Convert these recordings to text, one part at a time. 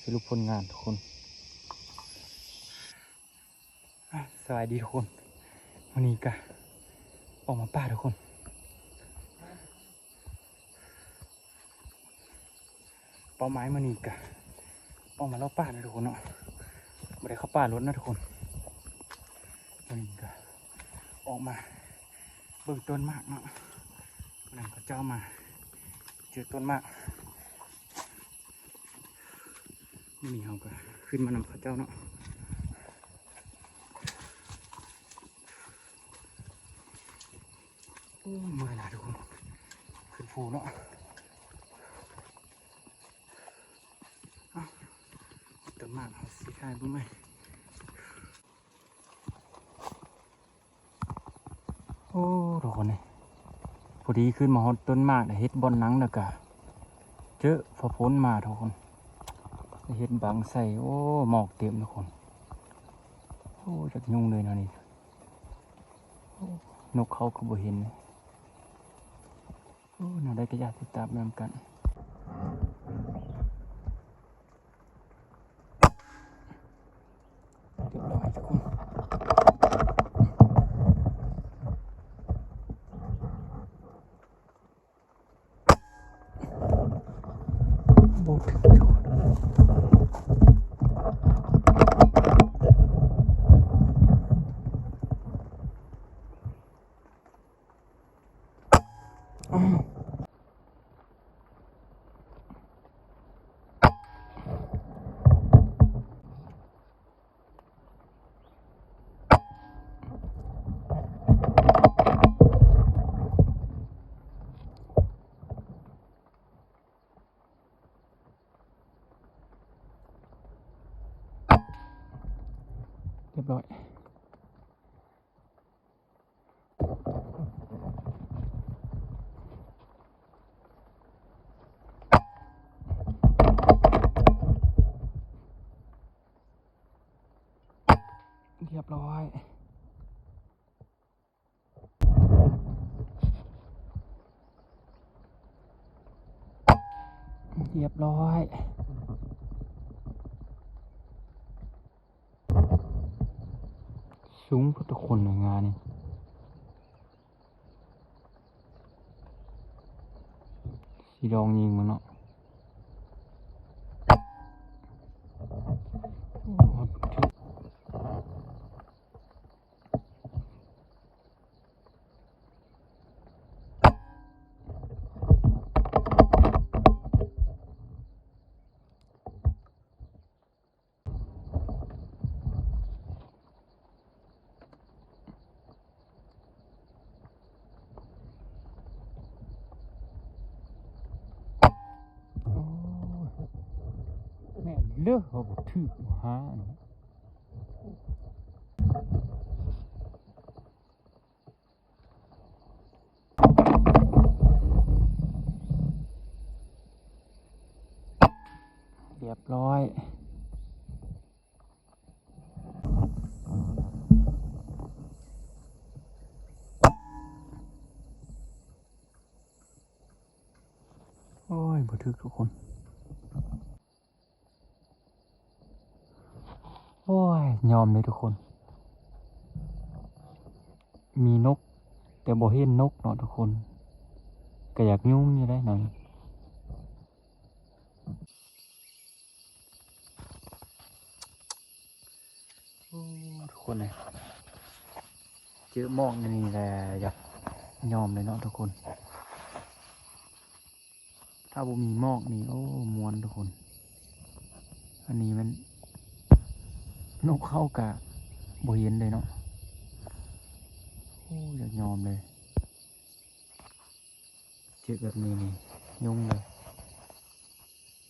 สรุปผลงานทุกคนสวัสดีทุกคนวันนี้ก็ออกมาป่าทุกคนเป้าหมายมันนี่ก็ออกมาเล่าป่านะทุกคนเนาะไม่ได้เข้าป่ารถนะทุกคนวันนี้ก็ออกมาเบิ่งต้นมากเนาะนั่นก็เจ้ามาเจอต้นมากนี่เขาก็ขึ้นมานำข้าเจ้าเนาะโอ้เมื่อยละทุกคนขึ้นภูเนาะต้นมากเขาสีขายบ้างไหมโอ้ทุกคนเลยพอดีขึ้นมาฮอดต้นมากได้เฮ็ดบอนหนังแล้วก็เจอฝนพ้นมาทุกคนได้เฮ็ดบางใส่โอ้หมอกเต็มทุกคนโอ้จักยุ่งเลยนะนี่นกเขาก็บ่เห็นโอ้น่าได้กระยาติดตามนำกันเรียบร้อยทุกคนโบถึงทุกคนเรียบร้อยเรียบร้อยเรียบร้อยสูงพอทุกคนในงานนี่สีดองยิงมันเนาะแม่เลือกเขาบอกถือหาเรียบร้อยโอ้ยบ่ถึกทุกคนโอ้ยยอมเลยทุกคนมีนกแต่บ่เห็นนกเนาะทุกคนก็อยากยุ่งอยู่ได้หน่อยทุกคนเลยเจอหมอกนี่แหละอยากยอมเลยเนาะทุกคนถ้าบ่มีหมอกนี่โอ้มวนทุกคนอันนี้มันนกเข้ากะบ่เห็นเลยเนาะโอ้อยากยอมเลยเจอแบบนี้นี่ยุ่งเลย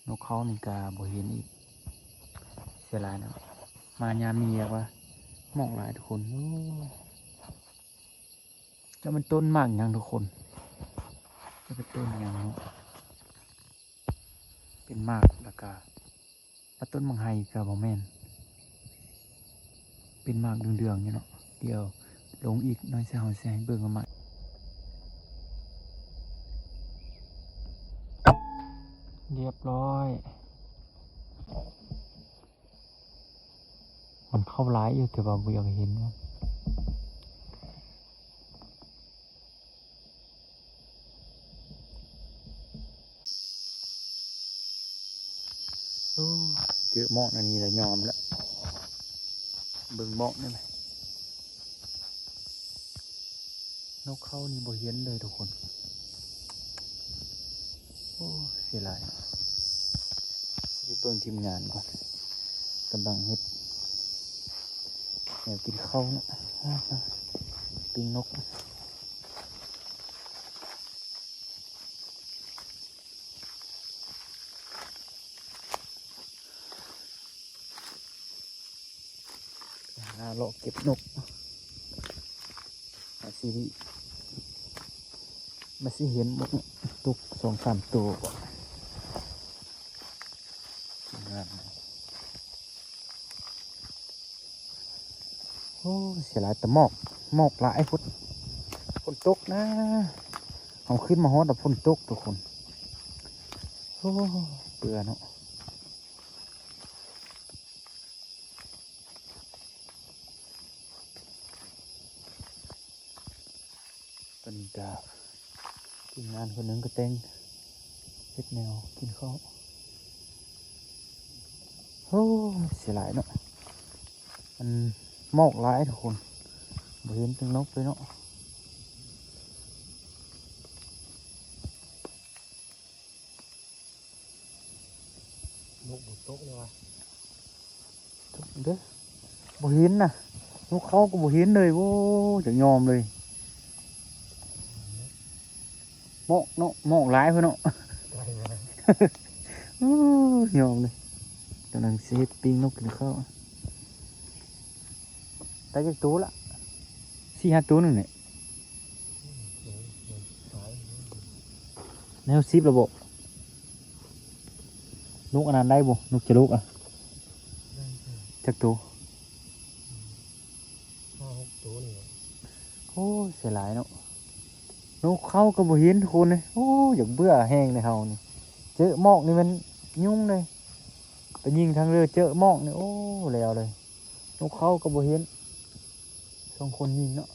นกเขานี่กะบ่เห็นอีกเสียหลายเนาะมายามนี้อยากว่าหมอกหลายทุกคนโอ้จะเป็นต้นมากอย่างทุกคนจะเป็นต้นอย่างเนาะเป็นมากแล้วก็ต้นมังไฮกับบ่แม่นเป็นมากเดืองๆเนี่ยเนาะเดี๋ยวลงอีกน้อยเสียหายเสียให้เบิ่งกันใหม่เรียบร้อย มันเข้าร้ายอยู่แต่ว่าบ่อยากเห็นมันโอ้เจอหมอกอันนี้แล้วยอมแล้วเบิ่งหมอกได้ไหมนกเข้านี่บ่เห็นเลยทุกคนโอ้เสียดายไปเบิ่งทีมงานก่อนกำลังเฮ็ดแนวกินข้าวนะปิ้งนกเลาะเก็บนกมาสิเห็นหมดตุก2-3 ตัวก่อนงานโอ้เสียหลายแต่หมอกหลายฝนตกนะเอาขึ้นมาฮอดแต่ฝนตกทุกคนโอ้เบื่อเนาะตอนนี้ก็ทีมงานคนหนึ่งก็เต้งเฮ็ดแนวกินข้าวโอ้เสียหลายเนาะมันหมอกหลายทุกคนบ่เห็นตึงนกเลยเนาะนกบุตกเลยวะเด้อบ่เห็นน่ะนกเขาก็บ่เห็นเลยโว้จะยอมเลยหมอกเนาะหมอกหลายเพิ่นเนาะ ไกลนะ ยอมเลยกำลังเซตปิ้งนกกินข้าวได้จากตัวละ4-5 ตัวนึงเนี่ยแนวซิประบบนกอันนั้นได้บ่นกจะลุกอ่ะจากตัว 5-6 ตัวนี่ โอ้เสียหลายเนาะนกเข้าก็บ่เห็นทุกคนเลยโอ้อยากเบื่อแห้งในเฮานี่เจอหมอกนี่มันยุ่งเลยไปยิงทางเรือเจอหมอกนี่โอ้แล้วเลยนกเข้าก็บ่เห็น2 คนยิงเนาะ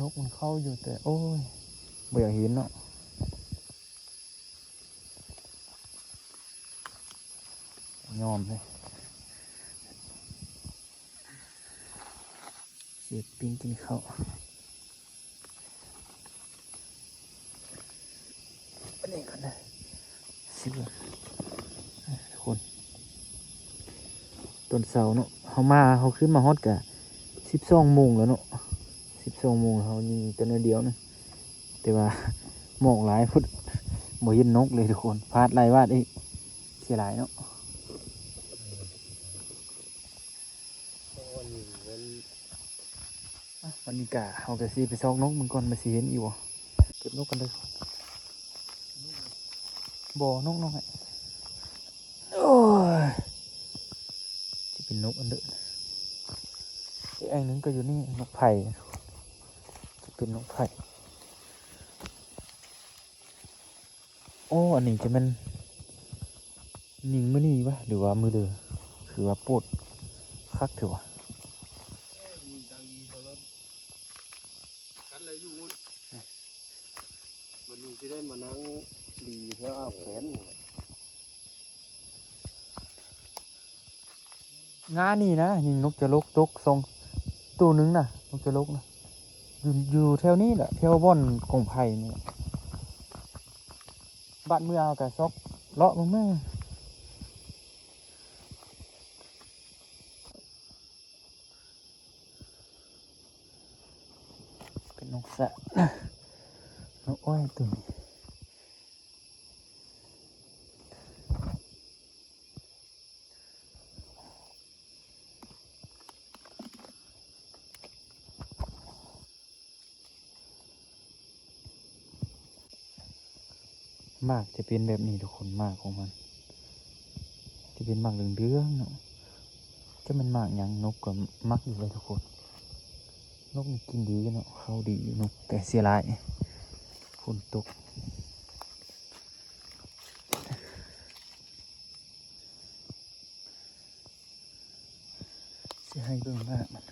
นกมันเข้าอยู่แต่โอ้ยบ่อยากเห็นเนาะยอมเลยเสียบปิ้งกินข้าวอันนี้ก่อนนะสิบทุกคนต้นเสาเนาะเขาขึ้นมาฮอดกะ12 โมงแล้วเนาะ12 โมงเขานี่แต่เนื้อเดียวนะแต่ว่าหมอกหลายพุดบ่เห็นนกเลยทุกคนพลาดหลายวาดอีกเสียหลายเนาะวันนี้กะเอากระซีไปซอกนกมันก่อนมาสิเห็นอยู่บ่เก็บนกกันเลยบ่นกน้อยโอ้ยจะเป็นนกอันเดิมอีกอันนึงก็อยู่นี่นกไผ่จะเป็นนกไผ่โอ้อันนี้จะมันยิงมื้อนี้ปะหรือว่ามื้อเดือคือว่าปวดคักเถอะวะกันเลยอยู่มันมีที่ได้มานั่งดีเพื่อเอาแขน งานนี่นะยิงนกจะลกตกทรงตัวนึงนะนกจะลกนะอยู่แถวนี้แหละแถวบ่อนกงไผ่นี่บ้านเมืองกับซอกเลาะมึงแม่เป็นนกแสะนกอ้อยตัวนี้มากจะเป็นแบบนี้ทุกคนมากของมันจะเป็นมากเหลืองๆเนาะจะมันมากยังนกก็มักอยู่เลยทุกคนนกมันกินดีเนาะเข้าดีอยู่นกแต่เสียหลายฝนตก จะให้เบิ่งมากมัน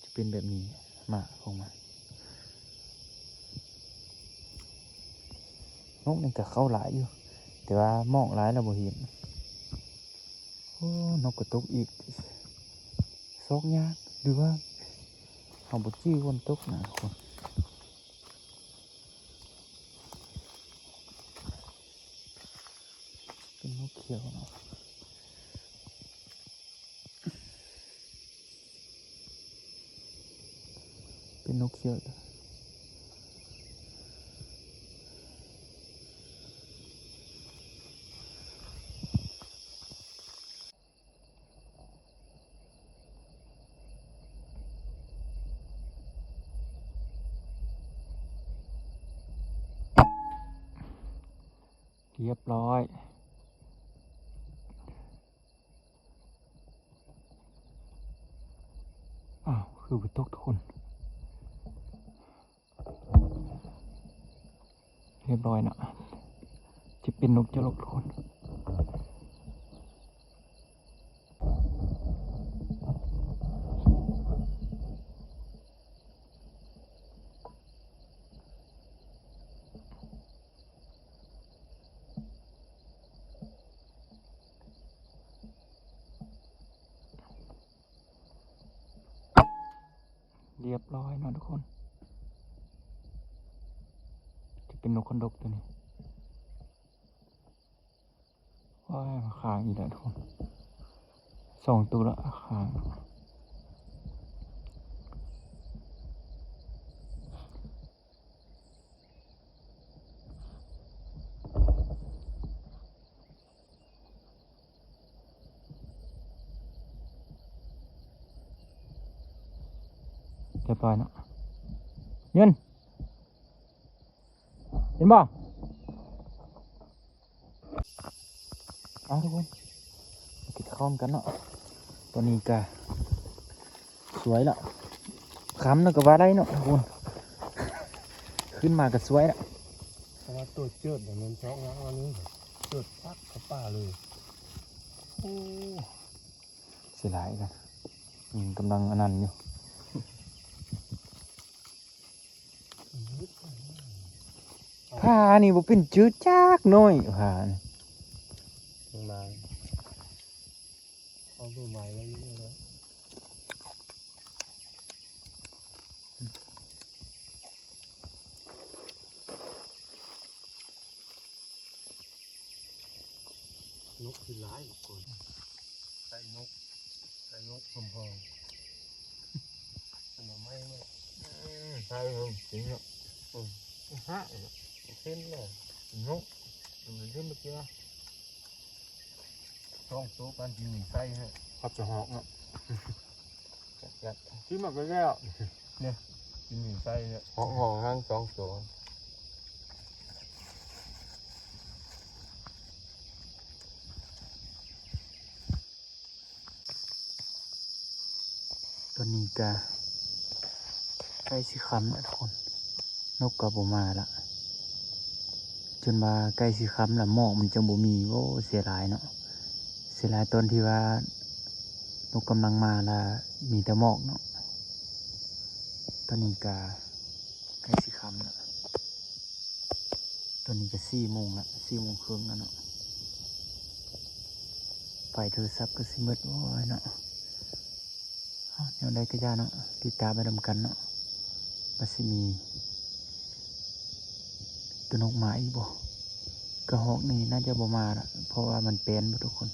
จะเป็นแบบนี้หมากของมันนกนี่ก็เข้าหลายอยู่แต่ว่ามองหลายเราบ่เห็นโอ้นกกระตกอีกซอกยากหรือว่าเอาบจี้วนตกนะคนเป็นนกเขียวเนาะเป็นนกเขียวเรียบร้อยอ้าวคือไปตกทุกคนเรียบร้อยนะจะเป็นนกจะลกทุกคนเรียบร้อยนะทุกคนจะเป็นนกคนดกตัวนี้ว้ายมาขางอีกแล้วทุกคน2 ตัวละขางเรียบร้อยเนาะเงินเห็นบ่เอาทุกคนกินข้าวกันเนาะตัวนี้ก็สวยละค้ำแล้วก็ว่าได้เนาะทุกคนขึ้นมาก็สวยละ เพราะว่าตัวเจิดอย่างนั้นเจาะง้างอันนี้เจิดปักเข้าป่าเลย โอ้เสียหลายกันกำลังอันนั้นอยู่ผ้านี่บ่เป็นจืดจักหน่อยผ้านี่ ตรงนั้นเอาตัวใหม่แล้วนี่เลยนกคือร้ายกว่าคนใส่นกพร้อมๆอันนั้นไม่ใช่ครับจริงอ่ะฮะขึ้นเลยนกมันขึ้นเมื่อกี้ช่องโต๊ะกันที่มีไส้ฮะขับจะหอกอ่ะจัดที่มันก็แล้วเนี่ยที่มีไส้เนี่ยหอกห้าง2 ตัวตัวนี้ก็ใกล้สิค่ำแล้วทุกคนนกก็บ่มาละจนมาใกล้สิค่ำละหมอกมันจังบ่มีโอ้เสียดายเนาะเสียดายตอนที่ว่านกกำลังมาละมีแต่หมอกเนาะตอนนี้ก็ใกล้สิค่ำแล้วตอนนี้ก็4 โมงละ4 โมงครึ่งแล้วเนาะไฟโทรศัพท์ก็สิมืดโอ้ยเนาะแนวใดก็ย่าเนาะติดตามไปดำกันเนาะว่าสิมีตัวนกหมาอีกบ่กระหอกนี่น่าจะบ่มาละเพราะว่ามันเป็นบ่ทุกคน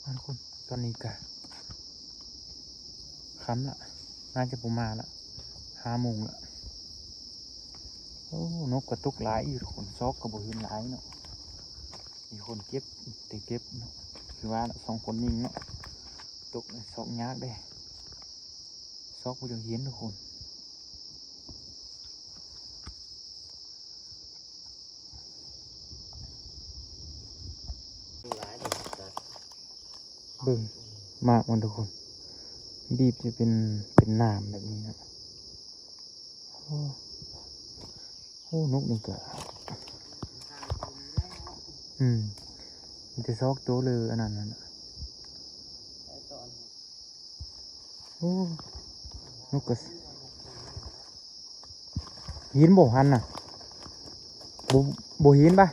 มาทุกคนตอนนี้ก็ค่ำละน่าจะบ่มาละ5 โมงละโอ้นกกระตุกหลายอยู่ทุกคนซอกกระบ่เห็นหลายเนาะมีคนเก็บแต่เก็บเนาะคือว่า2 คนยิงเนาะตกซอกยากเด้ซอกบ่จังเห็นทุกคนเบิ่งมากมันทุกคนบีบจะเป็นน้ำแบบนี้นะโอ้นกนี่ก็ มีแต่ซอกตัวเลยอันนั้นน่ะโอ้นกกระหินบ่หันน่ะบ่หินปะ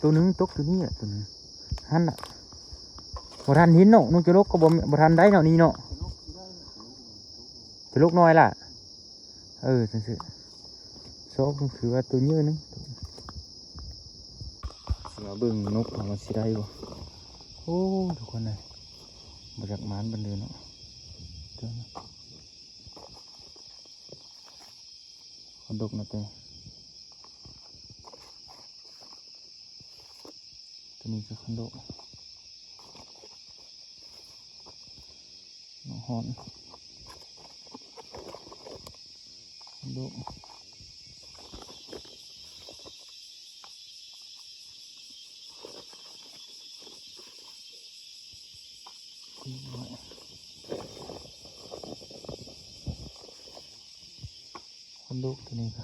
ตัวหนึงตกตัวนี้อ่ะตัวหนึงหันน่ะบ่ทันหินเนาะนกจะลกก็บ่ทันได้เนาะนี่เนาะจะลกน้อยล่ะจังซี่ซอกมันคือว่าตัวเยอะนึงสิมาเบิ่งนกว่ามันสิได้บ่โอ้ทุกคนเลยบ่จักหมานบันเลยเนาะตัวนี้คนดกนะตัวนี้คือคนดกน้องฮอนคนดกคนดกตัวนี้ก็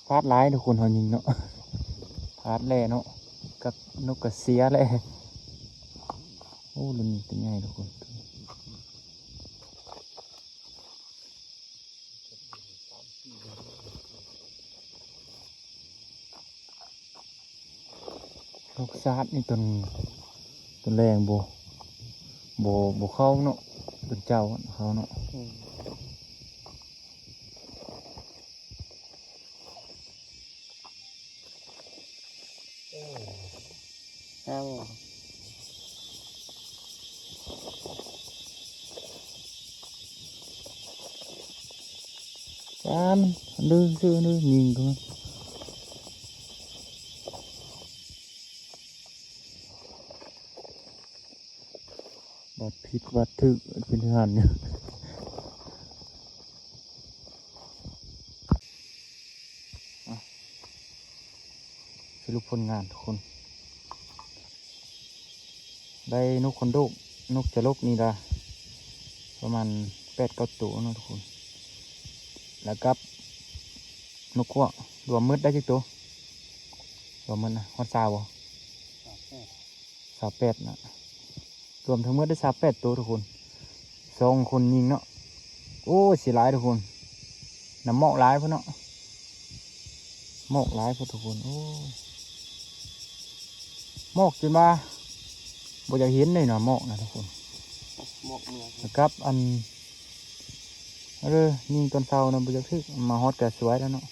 พลาดร้ายทุกคนเขายิงเนาะพลาดแล่เนาะกับนกกระเสียแล่โอ้รุ่นนี้ตัวใหญ่ทุกคนนกซาดนี่ตัวแรงโบเข้าเนาะตัวเจ้าเขาเนาะดื้อซื้อดื้อยิงกันบาดผิดบาดถึกเป็นทหารเนี่ยสรุปผลงานทุกคนได้นกคนโดกนกจะลกนี่ละประมาณ8-9 ตัวนะทุกคนแล้วกับนกกัวรวมมืดได้กี่ตัวรวมมืดนะฮอด28นะรวมทั้งมืดได้28 ตัวทุกคน2 คนยิงเนาะโอ้เสียหลายทุกคนน้ำหมอกหลายพวกเนาะหมอกหลายพวกทุกคนโอ้หมอกจนมาบ่อยากเห็นเลยเนาะหมอกนะทุกคนแล้วกับยิงตอนเช้านะบ่อยากทึกมาฮอดก็สวยแล้วเนาะ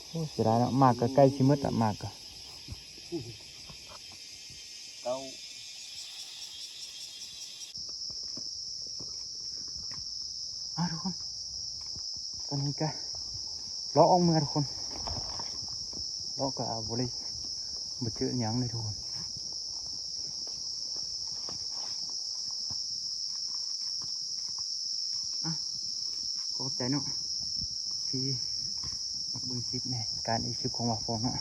โอ้เสียดายเนาะมากก็ใกล้สิมืดอะมากก็ทุกคนตอนนี้ก็เลาะออกเมือทุกคนเลาะก็บ่ได้บ่เจอหยังเลยทุกคนขอบใจเนาะที่มาเบิ่งคลิปในการอีกคลิปของว่าฟองเนาะ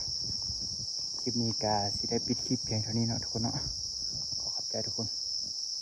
คลิปนี้ก็สิได้ปิดคลิปเพียงเท่านี้เนาะทุกคนเนาะขอบใจทุกคน